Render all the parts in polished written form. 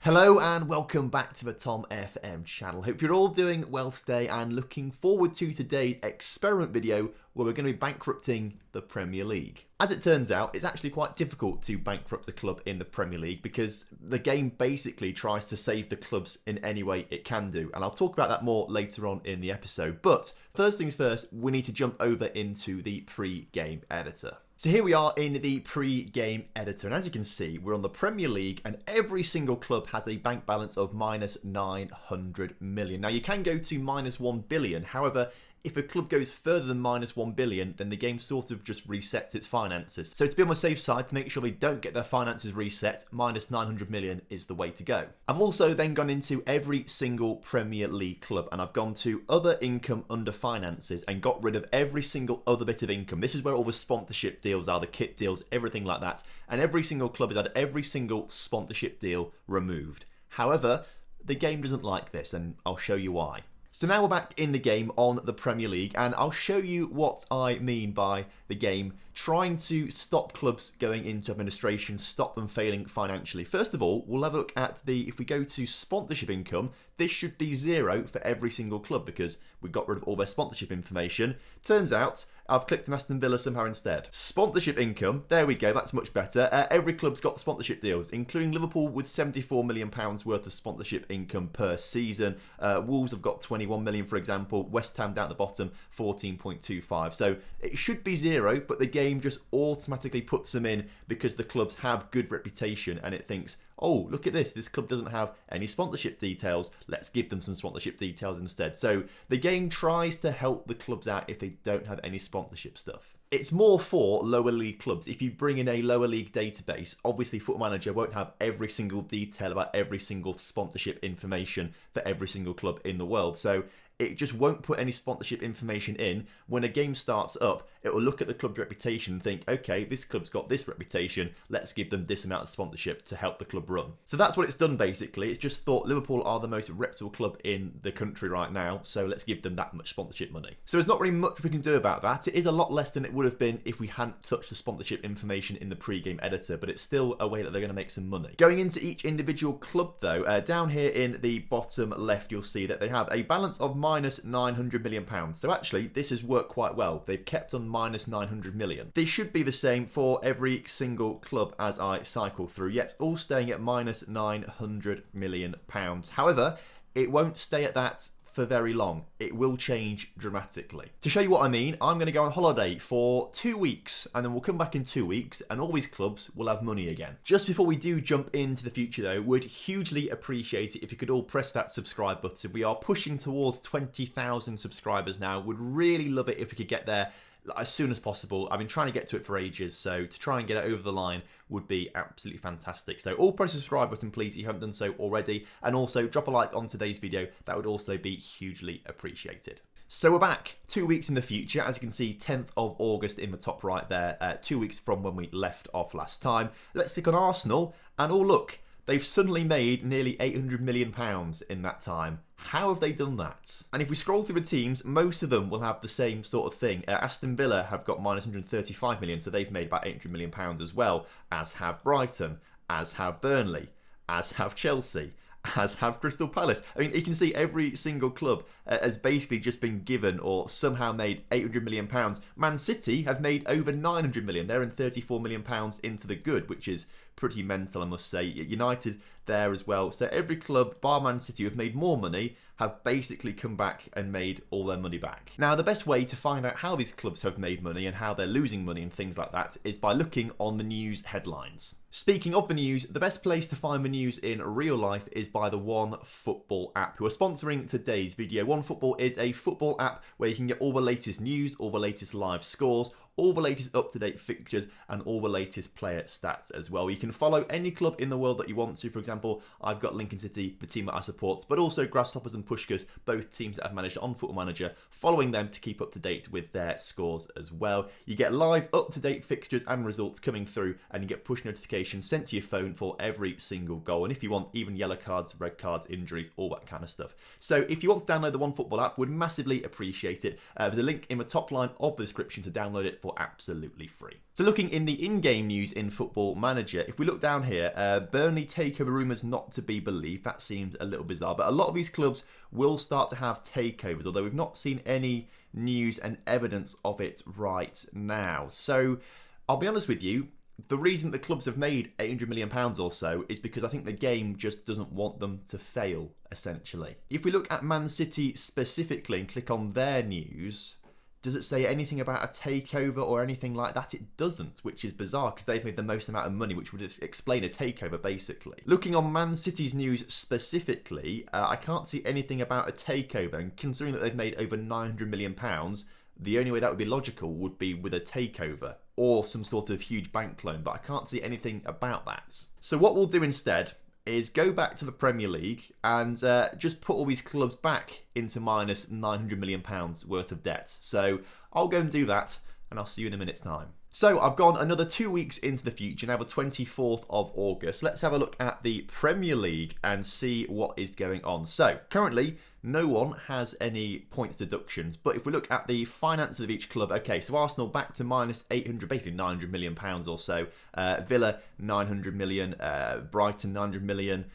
Hello and welcome back to the TomFM channel. Hope you're all doing well today and looking forward to today's experiment video where we're going to be bankrupting the Premier League. As it turns out, it's actually quite difficult to bankrupt a club in the Premier League because the game basically tries to save the clubs in any way it can do. And I'll talk about that more later on in the episode. But first things first, we need to jump over into the pre-game editor. So here we are in the pre-game editor, and as you can see, we're on the Premier League, and every single club has a bank balance of minus 900 million. Now, you can go to minus 1 billion. However, if a club goes further than minus 1 billion, then the game sort of just resets its finances. So to be on the safe side, to make sure they don't get their finances reset, minus 900 million is the way to go. I've also then gone into every single Premier League club, and I've gone to other income under finances and got rid of every single other bit of income. This is where all the sponsorship deals are, the kit deals, everything like that. And every single club has had every single sponsorship deal removed. However, the game doesn't like this, and I'll show you why. So now we're back in the game on the Premier League, and I'll show you what I mean by the game trying to stop clubs going into administration, stop them failing financially. First of all, we'll have a look at if we go to sponsorship income, this should be 0 for every single club because we got rid of all their sponsorship information. Turns out, I've clicked on Aston Villa somehow instead. Sponsorship income, there we go, that's much better. Every club's got sponsorship deals, including Liverpool with £74 million worth of sponsorship income per season. Wolves have got 21 million, for example. West Ham down at the bottom, 14.25. So it should be 0, but the game just automatically puts them in because the clubs have good reputation and it thinks, oh, look at this club doesn't have any sponsorship details, let's give them some sponsorship details instead. So the game tries to help the clubs out if they don't have any sponsorship stuff. It's more for lower league clubs. If you bring in a lower league database, obviously Football Manager won't have every single detail about every single sponsorship information for every single club in the world. So it just won't put any sponsorship information in. When a game starts up, it will look at the club's reputation and think, okay, this club's got this reputation, let's give them this amount of sponsorship to help the club run. So that's what it's done basically. It's just thought Liverpool are the most reputable club in the country right now, so let's give them that much sponsorship money. So there's not really much we can do about that. It is a lot less than it would have been if we hadn't touched the sponsorship information in the pre-game editor, but it's still a way that they're going to make some money. Going into each individual club though, down here in the bottom left, you'll see that they have a balance of minus 900 million pounds. So actually, this has worked quite well. They've kept on minus 900 million. This should be the same for every single club as I cycle through. Yep, all staying at minus 900 million pounds. However, it won't stay at that for very long. It will change dramatically. To show you what I mean, I'm going to go on holiday for 2 weeks and then we'll come back in 2 weeks and all these clubs will have money again. Just before we do jump into the future though, would hugely appreciate it if you could all press that subscribe button. We are pushing towards 20,000 subscribers now. Would really love it if we could get there as soon as possible. I've been trying to get to it for ages, so to try and get it over the line would be absolutely fantastic. So all press the subscribe button please if you haven't done so already, and also drop a like on today's video. That would also be hugely appreciated. So we're back 2 weeks in the future, as you can see 10th of August in the top right there, 2 weeks from when we left off last time. Let's click on Arsenal and oh look, they've suddenly made nearly £800 million in that time. How have they done that? And if we scroll through the teams, most of them will have the same sort of thing. Aston Villa have got minus 135 million, so they've made about £800 million as well, as have Brighton, as have Burnley, as have Chelsea, as have Crystal Palace. I mean, you can see every single club has basically just been given or somehow made £800 million. Man City have made over £900 million. They're in £34 million into the good, which is pretty mental, I must say. United there as well. So every club, bar Man City, who have made more money, have basically come back and made all their money back. Now, the best way to find out how these clubs have made money and how they're losing money and things like that is by looking on the news headlines. Speaking of the news, the best place to find the news in real life is by the OneFootball app, who are sponsoring today's video. OneFootball is a football app where you can get all the latest news, all the latest live scores, all the latest up-to-date fixtures and all the latest player stats as well. You can follow any club in the world that you want to. For example, I've got Lincoln City, the team that I support, but also Grasshoppers and Pushkas, both teams that I've managed on Football Manager, following them to keep up to date with their scores as well. You get live up-to-date fixtures and results coming through, and you get push notifications sent to your phone for every single goal. And if you want, even yellow cards, red cards, injuries, all that kind of stuff. So if you want to download the OneFootball app, would massively appreciate it. There's a link in the top line of the description to download it for absolutely free. So looking in the in-game news in Football Manager, if we look down here, Burnley takeover rumours not to be believed. That seems a little bizarre, but a lot of these clubs will start to have takeovers, although we've not seen any news and evidence of it right now. So I'll be honest with you, the reason the clubs have made £800 million or so is because I think the game just doesn't want them to fail, essentially. If we look at Man City specifically and click on their news, does it say anything about a takeover or anything like that? It doesn't, which is bizarre because they've made the most amount of money, which would explain a takeover, basically. Looking on Man City's news specifically, I can't see anything about a takeover, and considering that they've made over £900 million, the only way that would be logical would be with a takeover or some sort of huge bank loan, but I can't see anything about that. So what we'll do instead is go back to the Premier League and just put all these clubs back into minus £900 million worth of debt. So I'll go and do that, and I'll see you in a minute's time. So I've gone another 2 weeks into the future, now the 24th of August. Let's have a look at the Premier League and see what is going on. So currently, no one has any points deductions, but if we look at the finances of each club, okay, so Arsenal back to minus 800, basically £900 million or so, Villa 900 million, Brighton 900 million,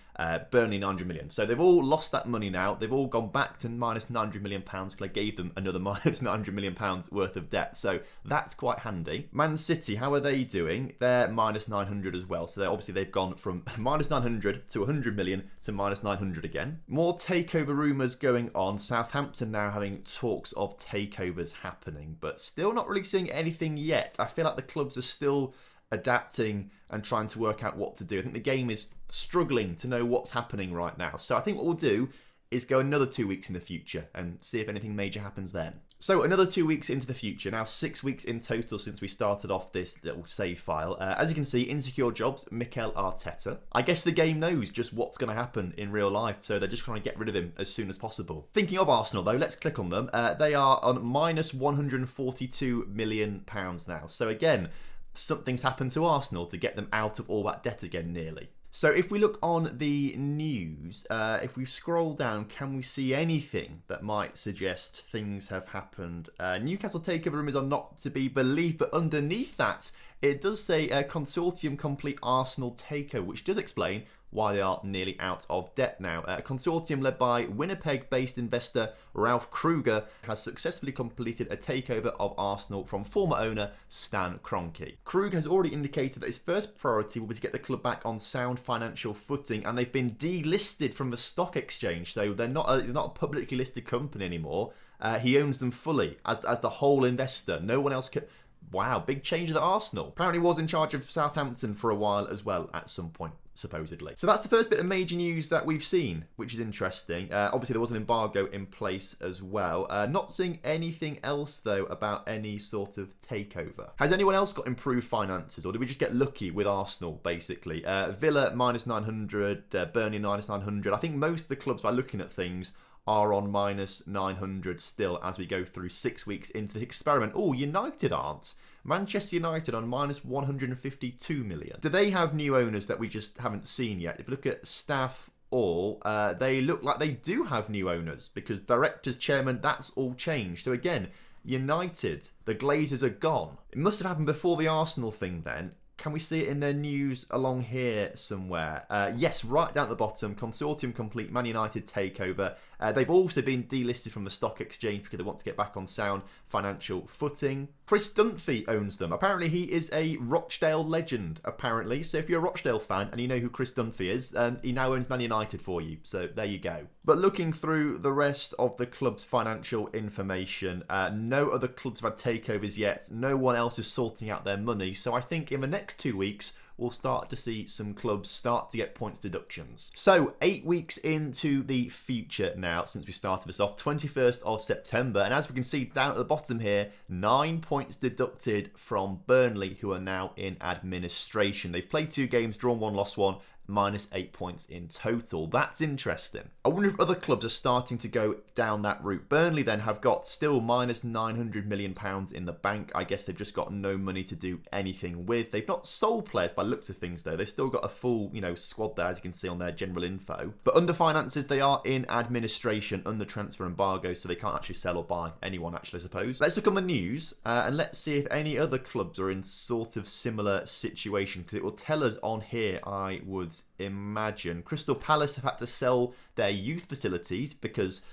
Burnley 900 million. So they've all lost that money now. They've all gone back to minus £900 million because I gave them another minus £900 million worth of debt. So that's quite handy. Man City, how are they doing? They're minus 900 as well. So obviously they've gone from minus 900 to 100 million to minus 900 again. More takeover rumours going on. Southampton now having talks of takeovers happening, but still not really seeing anything yet. I feel like the clubs are still adapting and trying to work out what to do. I think the game is struggling to know what's happening right now. So I think what we'll do is go another 2 weeks in the future and see if anything major happens then. So another 2 weeks into the future, now 6 weeks in total since we started off this little save file. As you can see, insecure jobs, Mikel Arteta. I guess the game knows just what's going to happen in real life, so they're just trying to get rid of him as soon as possible. Thinking of Arsenal though, let's click on them. They are on minus £142 million now. So again, something's happened to Arsenal to get them out of all that debt again, nearly. So if we look on the news, if we scroll down, can we see anything that might suggest things have happened? Newcastle takeover rumours are not to be believed, but underneath that, it does say consortium complete Arsenal takeover, which does explain why they are nearly out of debt now. A consortium led by Winnipeg-based investor Ralph Kruger has successfully completed a takeover of Arsenal from former owner Stan Kroenke. Kruger has already indicated that his first priority will be to get the club back on sound financial footing, and they've been delisted from the stock exchange, so they're not a publicly listed company anymore. He owns them fully as the whole investor. No one else can. Wow, big changes at Arsenal. Apparently was in charge of Southampton for a while as well at some point, supposedly. So that's the first bit of major news that we've seen, which is interesting. Obviously, there was an embargo in place as well. Not seeing anything else, though, about any sort of takeover. Has anyone else got improved finances, or did we just get lucky with Arsenal, basically? Villa, minus 900, Burnley, minus 900. I think most of the clubs, by looking at things, are on minus 900 still as we go through 6 weeks into the experiment. Oh, United aren't. Manchester United on minus 152 million. Do they have new owners that we just haven't seen yet? If you look at staff they look like they do have new owners because directors, chairman, that's all changed. So again, United, the Glazers are gone. It must have happened before the Arsenal thing then. Can we see it in their news along here somewhere? Yes, right down at the bottom, consortium complete, Man United takeover. They've also been delisted from the stock exchange because they want to get back on sound financial footing. Chris Dunphy owns them. Apparently he is a Rochdale legend, apparently. So if you're a Rochdale fan and you know who Chris Dunphy is, he now owns Man United for you. So there you go. But looking through the rest of the club's financial information, no other clubs have had takeovers yet. No one else is sorting out their money. So I think in the next 2 weeks, we'll start to see some clubs start to get points deductions. So 8 weeks into the future now since we started this off, 21st of September. And as we can see down at the bottom here, 9 points deducted from Burnley, who are now in administration. They've played 2 games, drawn 1, lost 1. minus 8 points in total. That's interesting. I wonder if other clubs are starting to go down that route. Burnley then have got still minus £900 million in the bank. I guess they've just got no money to do anything with. They've not sold players by looks of things though. They've still got a full, squad there, as you can see on their general info. But under finances, they are in administration under transfer embargo, so they can't actually sell or buy anyone, actually, I suppose. Let's look on the news and let's see if any other clubs are in sort of similar situation, because it will tell us on here, I would imagine. Crystal Palace have had to sell their youth facilities because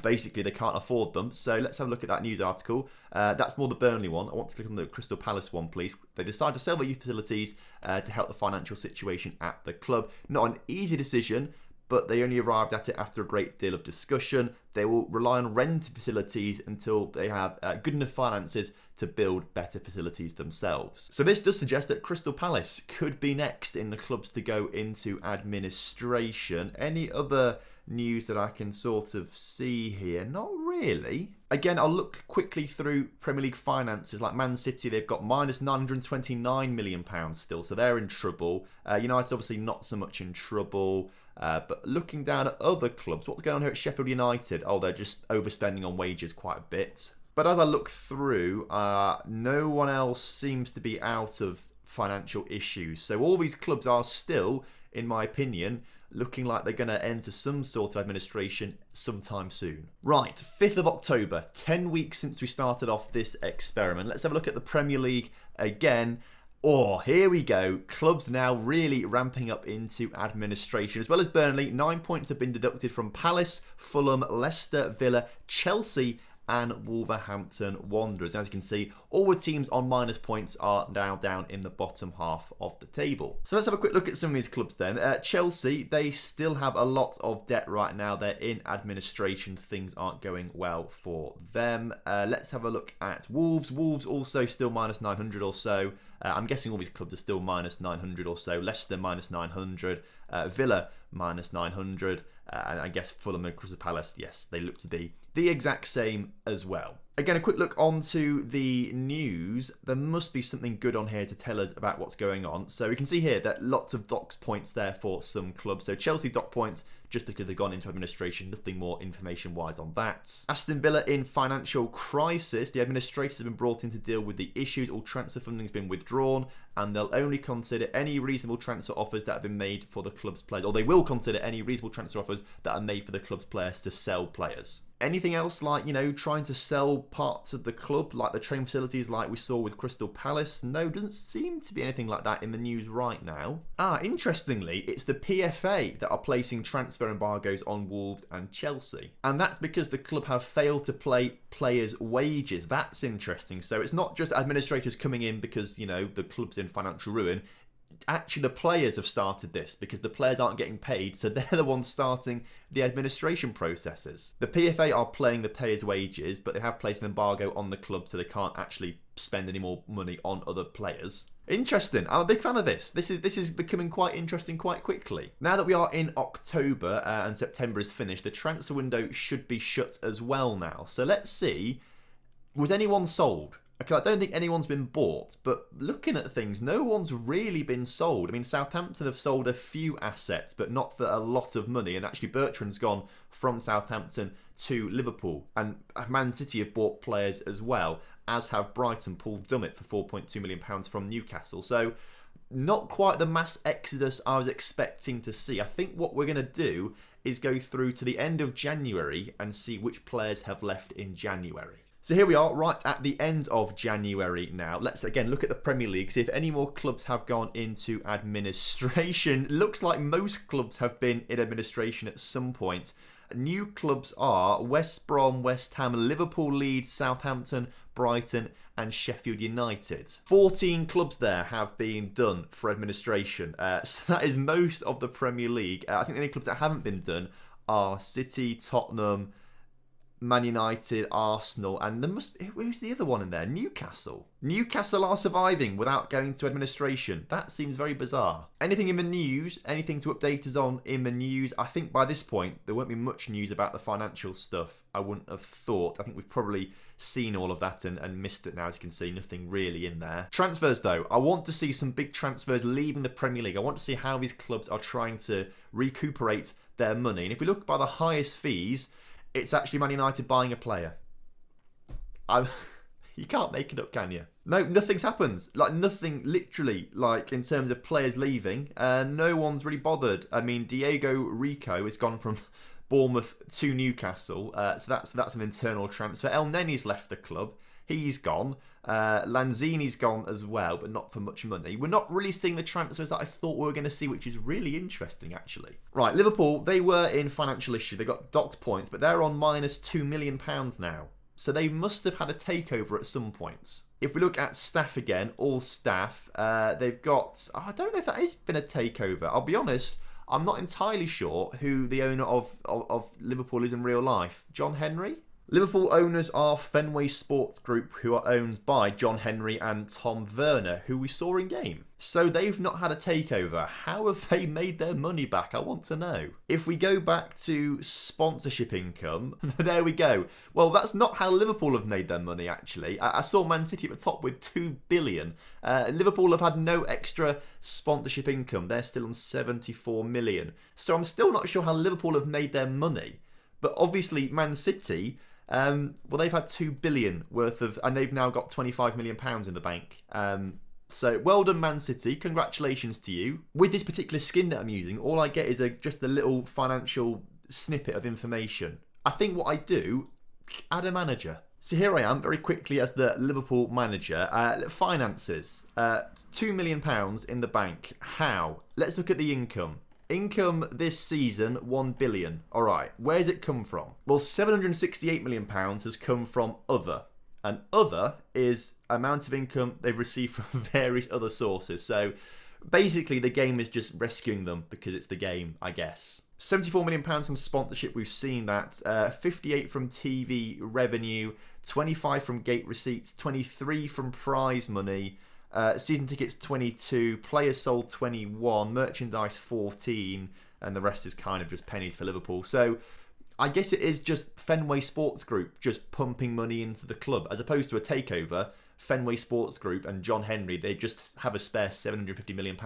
basically they can't afford them. So let's have a look at that news article. That's more the Burnley one. I want to click on the Crystal Palace one, please. They decided to sell their youth facilities to help the financial situation at the club. Not an easy decision, but they only arrived at it after a great deal of discussion. They will rely on rented facilities until they have good enough finances to build better facilities themselves. So this does suggest that Crystal Palace could be next in the clubs to go into administration. Any other news that I can sort of see here? Not really. Again, I'll look quickly through Premier League finances. Like Man City, they've got minus £929 million still, so they're in trouble. United obviously not so much in trouble. But looking down at other clubs, what's going on here at Sheffield United? Oh, they're just overspending on wages quite a bit. But as I look through, no one else seems to be out of financial issues. So all these clubs are still, in my opinion, looking like they're going to enter some sort of administration sometime soon. Right, 5th of October, 10 weeks since we started off this experiment. Let's have a look at the Premier League again. Oh, here we go. Clubs now really ramping up into administration. As well as Burnley, 9 points have been deducted from Palace, Fulham, Leicester, Villa, Chelsea and Wolverhampton Wanderers. As you can see, all the teams on minus points are now down in the bottom half of the table. So let's have a quick look at some of these clubs then. Chelsea, they still have a lot of debt right now. They're in administration. Things aren't going well for them. Let's have a look at Wolves. Wolves also still minus 900 or so. I'm guessing all these clubs are still minus 900 or so. Leicester minus 900. Villa minus 900. And I guess Fulham and Crystal Palace, yes, they look to be the exact same as well. Again, a quick look onto the news. There must be something good on here to tell us about what's going on. So we can see here that lots of docked points there for some clubs. So Chelsea docked points just because they've gone into administration. Nothing more information-wise on that. Aston Villa in financial crisis. The administrators have been brought in to deal with the issues. All transfer funding has been withdrawn, and they'll only consider any reasonable transfer offers that have been made for the club's players, or they will consider any reasonable transfer offers that are made for the club's players to sell players. Anything else like, trying to sell parts of the club, like the training facilities like we saw with Crystal Palace? No, doesn't seem to be anything like that in the news right now. Interestingly, it's the PFA that are placing transfer embargoes on Wolves and Chelsea. And that's because the club have failed to pay players' wages. That's interesting. So it's not just administrators coming in because, the club's in financial ruin. Actually, the players have started this because the players aren't getting paid, so they're the ones starting the administration processes. The PFA are paying the players' wages, but they have placed an embargo on the club so they can't actually spend any more money on other players. Interesting. I'm a big fan of this. This is becoming quite interesting quite quickly. Now that we are in October and September is finished, the transfer window should be shut as well now. So let's see, was anyone sold? I don't think anyone's been bought, but looking at things, no one's really been sold. I mean, Southampton have sold a few assets, but not for a lot of money. And actually, Bertrand's gone from Southampton to Liverpool. And Man City have bought players as well, as have Brighton, Paul Dummett, for £4.2 million from Newcastle. So, not quite the mass exodus I was expecting to see. I think what we're going to do is go through to the end of January and see which players have left in January. So here we are, right at the end of January now. Let's again look at the Premier League, see if any more clubs have gone into administration. Looks like most clubs have been in administration at some point. New clubs are West Brom, West Ham, Liverpool, Leeds, Southampton, Brighton and Sheffield United. 14 clubs there have been done for administration. So that is most of the Premier League. I think the only clubs that haven't been done are City, Tottenham, Man United, Arsenal, and who's the other one in there? Newcastle. Newcastle are surviving without going to administration. That seems very bizarre. Anything in the news? Anything to update us on in the news? I think by this point, there won't be much news about the financial stuff. I wouldn't have thought. I think we've probably seen all of that and missed it now. As you can see, nothing really in there. Transfers, though. I want to see some big transfers leaving the Premier League. I want to see how these clubs are trying to recuperate their money. And if we look by the highest fees, it's actually Man United buying a player. You can't make it up, can you? No, nothing's happened. Like, nothing, literally, like, in terms of players leaving. No one's really bothered. I mean, Diego Rico has gone from Bournemouth to Newcastle. So that's an internal transfer. El Nenny's left the club. He's gone. Lanzini's gone as well, but not for much money. We're not really seeing the transfers that I thought we were going to see, which is really interesting, actually. Right, Liverpool, they were in financial issue. They got docked points, but they're on minus £2 million now. So they must have had a takeover at some point. If we look at staff again, all staff, they've got... I don't know if that has been a takeover. I'll be honest, I'm not entirely sure who the owner of Liverpool is in real life. John Henry? Liverpool owners are Fenway Sports Group, who are owned by John Henry and Tom Werner, who we saw in game. So they've not had a takeover. How have they made their money back? I want to know. If we go back to sponsorship income, there we go. Well, that's not how Liverpool have made their money, actually. I saw Man City at the top with 2 billion. Liverpool have had no extra sponsorship income. They're still on 74 million. So I'm still not sure how Liverpool have made their money. But obviously, Man City... well, they've had 2 billion worth of, and they've now got 25 million pounds in the bank. So well done, Man City. Congratulations to you. With this particular skin that I'm using, all I get is just a little financial snippet of information. I think what I do, add a manager. So here I am, very quickly as the Liverpool manager. Finances, £2 million in the bank. How? Let's look at the income. Income this season, 1 billion. All right, where's it come from? Well, £768 million has come from other. And other is amount of income they've received from various other sources. So basically, the game is just rescuing them because it's the game, I guess. £74 million from sponsorship, we've seen that. 58 from TV revenue, 25 from gate receipts, 23 from prize money. Season tickets 22, players sold 21, merchandise 14, and the rest is kind of just pennies for Liverpool. So I guess it is just Fenway Sports Group just pumping money into the club, as opposed to a takeover. Fenway Sports Group and John Henry, they just have a spare £750 million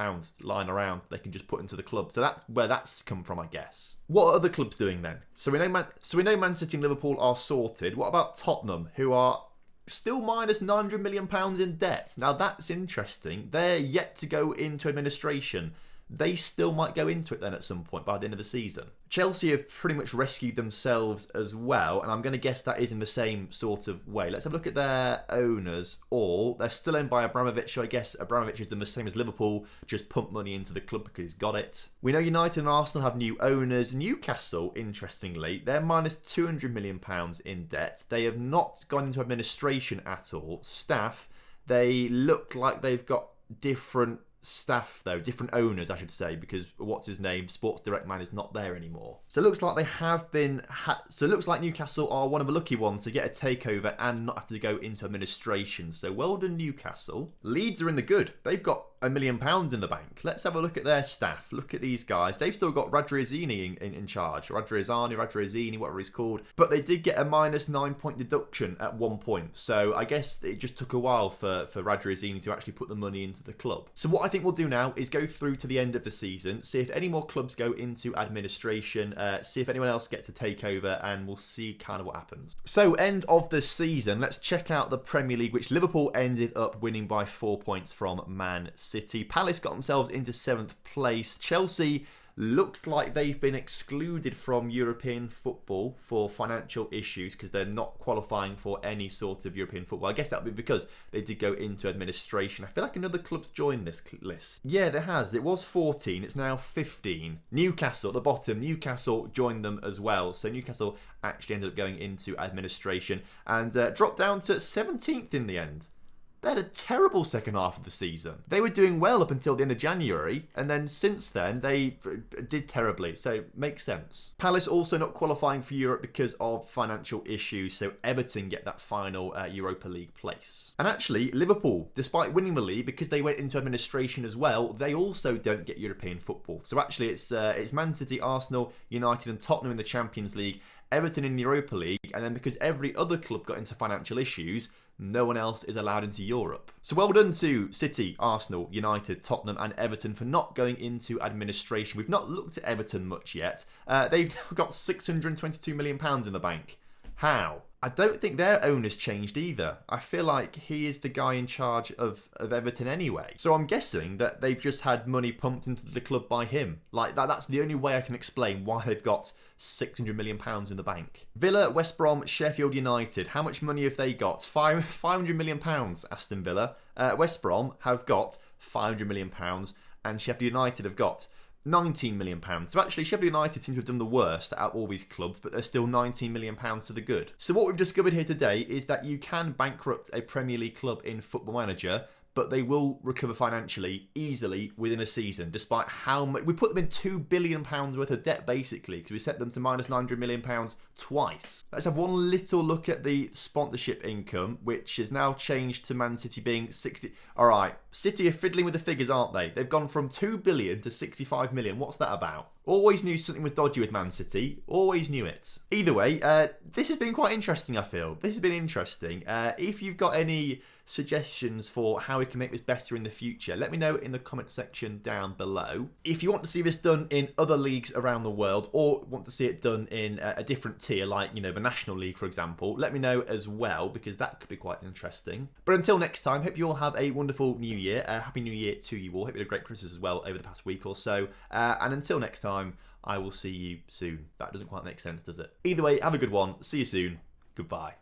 lying around they can just put into the club. So that's where that's come from, I guess. What are other clubs doing then? So we know Man City and Liverpool are sorted. What about Tottenham, who are still minus £900 million in debt? Now that's interesting. They're yet to go into administration. They still might go into it then at some point by the end of the season. Chelsea have pretty much rescued themselves as well, and I'm going to guess that is in the same sort of way. Let's have a look at their owners. All they're still owned by Abramovich, so I guess Abramovich is done the same as Liverpool, just pump money into the club because he's got it. We know United and Arsenal have new owners. Newcastle, interestingly, they're minus £200 million in debt. They have not gone into administration at all. Staff, they look like they've got different staff though, different owners I should say, because what's his name, Sports Direct Man, is not there anymore. So it looks like they have been so it looks like Newcastle are one of the lucky ones to get a takeover and not have to go into administration. So well done, Newcastle. Leeds are in the good. They've got £1 million in the bank. Let's have a look at their staff. Look at these guys. They've still got Radrizzini in charge. Radrizzini, whatever he's called. But they did get a minus 9-point deduction at one point. So I guess it just took a while for Radrizzini to actually put the money into the club. So what I think we'll do now is go through to the end of the season, see if any more clubs go into administration, see if anyone else gets a takeover, and we'll see kind of what happens. So end of the season, let's check out the Premier League, which Liverpool ended up winning by 4 points from Man City. Palace got themselves into 7th place. Chelsea looks like they've been excluded from European football for financial issues because they're not qualifying for any sort of European football. I guess that would be because they did go into administration. I feel like another club's joined this list. Yeah, there has. It was 14. It's now 15. Newcastle at the bottom. Newcastle joined them as well. So Newcastle actually ended up going into administration and dropped down to 17th in the end. they had a terrible second half of the season. They were doing well up until the end of January, and then since then they did terribly, so makes sense. Palace also not qualifying for Europe because of financial issues, so Everton get that final Europa League place. And actually, Liverpool, despite winning the league, because they went into administration as well, they also don't get European football. So actually it's Man City, Arsenal, United and Tottenham in the Champions League, Everton in the Europa League, and then because every other club got into financial issues, no one else is allowed into Europe. So well done to City, Arsenal, United, Tottenham and Everton for not going into administration. We've not looked at Everton much yet. They've got £622 million in the bank. How? I don't think their owner's changed either. I feel like he is the guy in charge of Everton anyway. So I'm guessing that they've just had money pumped into the club by him. Like that's the only way I can explain why they've got £600 million in the bank. Villa, West Brom, Sheffield United. How much money have they got? £500 million, Aston Villa. West Brom have got £500 million and Sheffield United have got £19 million. So actually Sheffield United seem to have done the worst out of all these clubs, but there's still £19 million to the good. So what we've discovered here today is that you can bankrupt a Premier League club in Football Manager, but they will recover financially easily within a season, despite how much we put them in £2 billion worth of debt basically, because we set them to minus £900 million twice. Let's have one little look at the sponsorship income, which has now changed to Man City being 60. All right, City are fiddling with the figures, aren't they? They've gone from 2 billion to 65 million. What's that about? Always knew something was dodgy with Man City. Always knew it. Either way, this has been quite interesting, I feel. This has been interesting. If you've got any suggestions for how we can make this better in the future, let me know in the comment section down below. If you want to see this done in other leagues around the world, or want to see it done in a different tier, like, you know, the National League, for example, let me know as well, because that could be quite interesting. But until next time, hope you all have a wonderful new year. Happy New Year to you all. Hope you had a great Christmas as well over the past week or so. And until next time, I will see you soon. That doesn't quite make sense, does it? Either way, have a good one. See you soon. Goodbye.